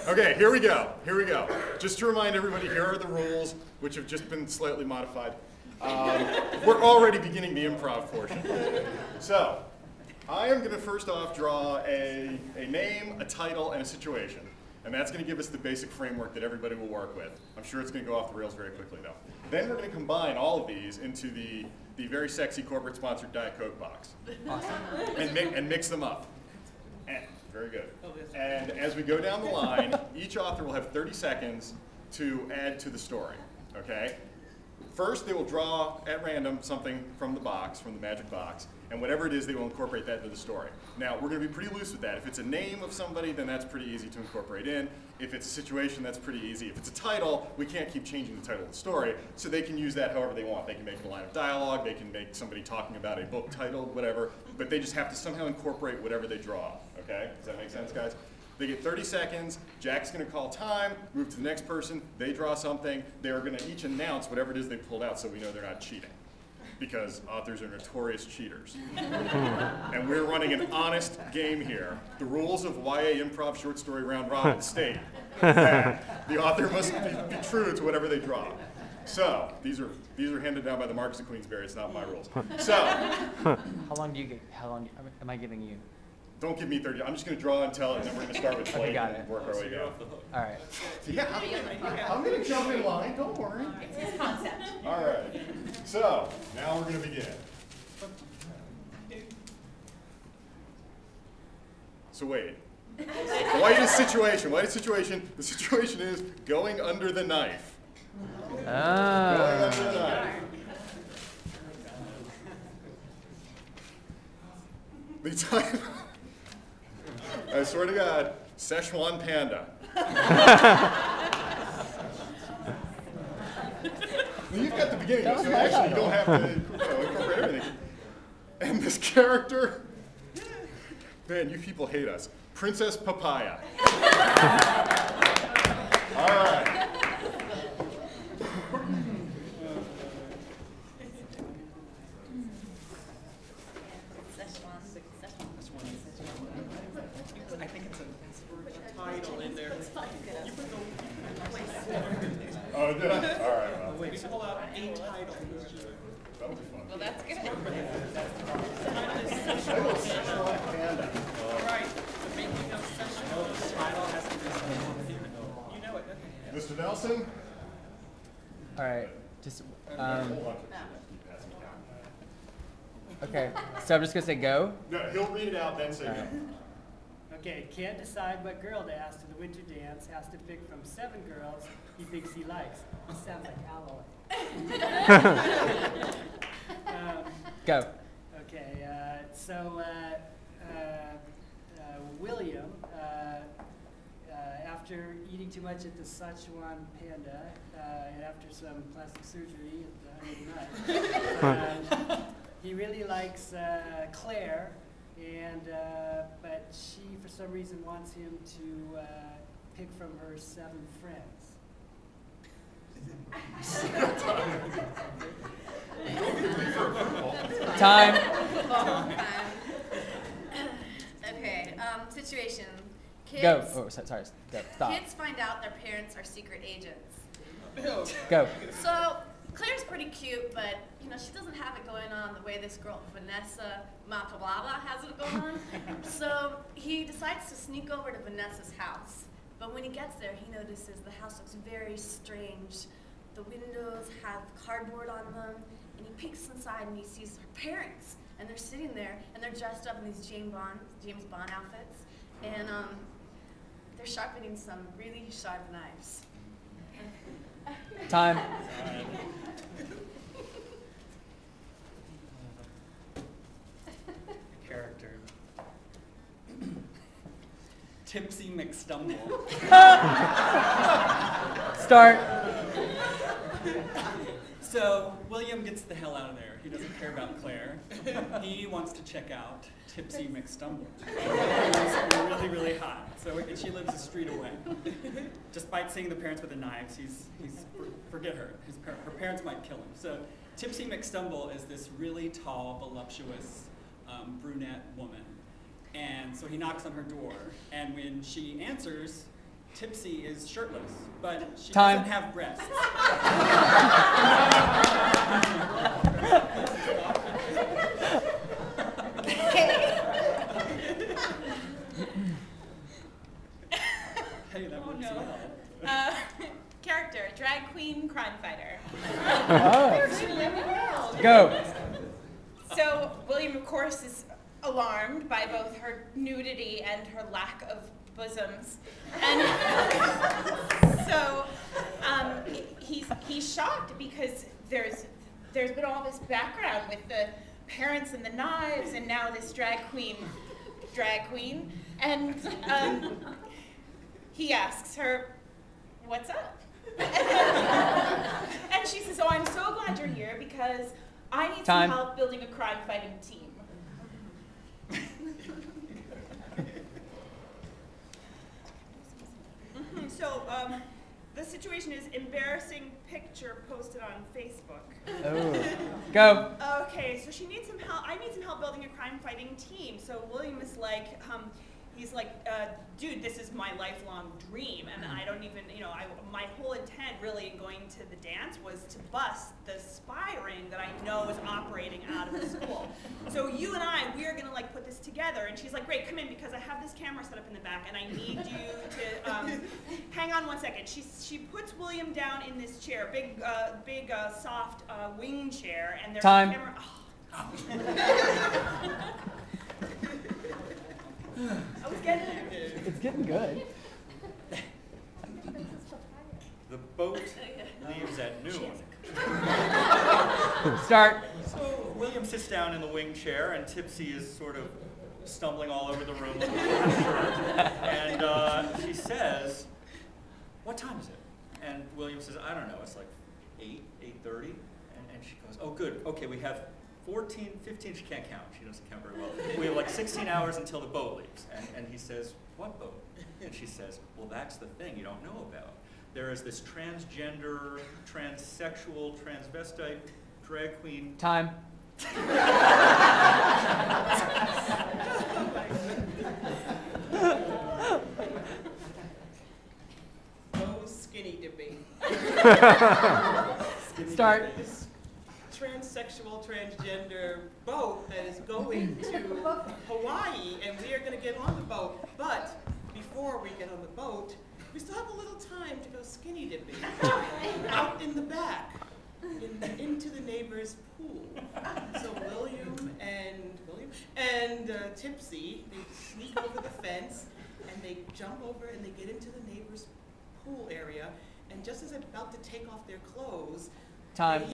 Okay, here we go. Here we go. Just to remind everybody, here are the rules, which have just been slightly modified. We're already beginning the improv portion. So, I am going to first off draw a name, a title, and a situation. And that's going to give us the basic framework that everybody will work with. I'm sure it's going to go off the rails very quickly, though. Then we're going to combine all of these into the very sexy corporate-sponsored Diet Coke box. Awesome. And mix them up. And, very good. And as we go down the line, each author will have 30 seconds to add to the story, okay? First, they will draw at random something from the box, from the magic box, and whatever it is, they will incorporate that into the story. Now, we're going to be pretty loose with that. If it's a name of somebody, then that's pretty easy to incorporate in. If it's a situation, that's pretty easy. If it's a title, we can't keep changing the title of the story, so they can use that however they want. They can make it a line of dialogue, they can make somebody talking about a book titled, whatever, but they just have to somehow incorporate whatever they draw, okay? Does that make sense, guys? They get 30 seconds, Jack's going to call time, move to the next person, they draw something, they're going to each announce whatever it is they pulled out so we know they're not cheating. Because authors are notorious cheaters. And we're running an honest game here. The rules of YA improv short story round robin state that the author must be true to whatever they draw. So, these are handed down by the Marquis of Queensberry, it's not my rules. So, how long am I giving you? Don't give me 30. I'm just going to draw and tell, and then we're going to start with play and work our way down. All right. Yeah, I'm going to jump in line. Don't worry. It's his concept. All right. So now we're going to begin. So wait. Why is situation? Why is situation? The situation is going under the knife. Going under the knife. The title. I swear to God, Szechwan Panda. You've got the beginning, so actually you don't have to incorporate everything. And this character, man, you people hate us. Princess Papaya. All right. I think it's a title in there. Oh, did I? All right. Well. Wait, pull out a title. That would be fun. Well, that's good. Szechwan Panda. All right. The making of Szechwan. The title has to be something. You know it, don't you? Mr. Nelson? All right. Just Hold on. okay. So I'm just gonna say go. No, he'll read it out, then say go. Okay, can't decide what girl to ask to the winter dance, has to pick from 7 girls he thinks he likes. This sounds like alloy. Go. Okay, William, after eating too much at the Szechwan Panda, and after some plastic surgery at the night, he really likes Claire. But she, for some reason, wants him to pick from her 7 friends. Time. Okay, situation. Kids, Go. Oh, sorry. Go. Stop. Kids find out their parents are secret agents. Go. So, Claire's pretty cute, but you know she doesn't have it going on the way this girl Vanessa Macablaba has it going on. So he decides to sneak over to Vanessa's house. But when he gets there, he notices the house looks very strange. The windows have cardboard on them, and he peeks inside and he sees her parents, and they're sitting there, and they're dressed up in these James Bond outfits, and they're sharpening some really sharp knives. Time. Character. Tipsy McStumble. Start. So William gets the hell out of there. He doesn't care about Claire. He wants to check out Tipsy McStumble. She's really, really hot. So and she lives a street away. Despite seeing the parents with the knives, he's forget her. Her parents might kill him. So Tipsy McStumble is this really tall, voluptuous brunette woman. And so he knocks on her door, and when she answers, Tipsy is shirtless, but she Time. doesn't have breasts. Hey, that works well. Character, drag queen, crime fighter. Oh. Go. So William, of course, is alarmed by both her nudity and her lack of bosoms, and so he's shocked because there's been all this background with the parents and the knives, and now this drag queen, and he asks her, "What's up?" And she says, "Oh, I'm so glad you're here because I need Time. some help building a crime-fighting team." So, the situation is embarrassing picture posted on Facebook. Oh. Go. Okay, so she needs some help. I need some help building a crime-fighting team. So William is like, he's like, dude, this is my lifelong dream, and I don't even, my whole intent really in going to the dance was to bust the spy ring that I know is operating out of the school. So you and we are gonna like put this together. And she's like, great, come in because I have this camera set up in the back, and I need you to hang on one second. She puts William down in this chair, big soft wing chair, and there's Time. a camera. I was getting there. It's getting good. The boat leaves at noon. Start. So William sits down in the wing chair, and Tipsy is sort of stumbling all over the room looking for her shirt. And she says, "What time is it?" And William says, "I don't know, it's like 8:30. And she goes, "Oh, good. Okay, we have 14, 15, she can't count. She doesn't count very well. We have like 16 hours until the boat leaves." And he says, "What boat?" And she says, "Well, that's the thing you don't know about. There is this transgender, transsexual, transvestite, drag queen." Time. Oh, skinny dipping. Start. This transsexual, transgender boat that is going to Hawaii, and we are going to get on the boat. But before we get on the boat, we still have a little time to go skinny dipping out in the back, into the neighbor's pool. So William and Tipsy, they sneak over the fence, and they jump over and they get into the neighbor's pool area. And just as they're about to take off their clothes, Time.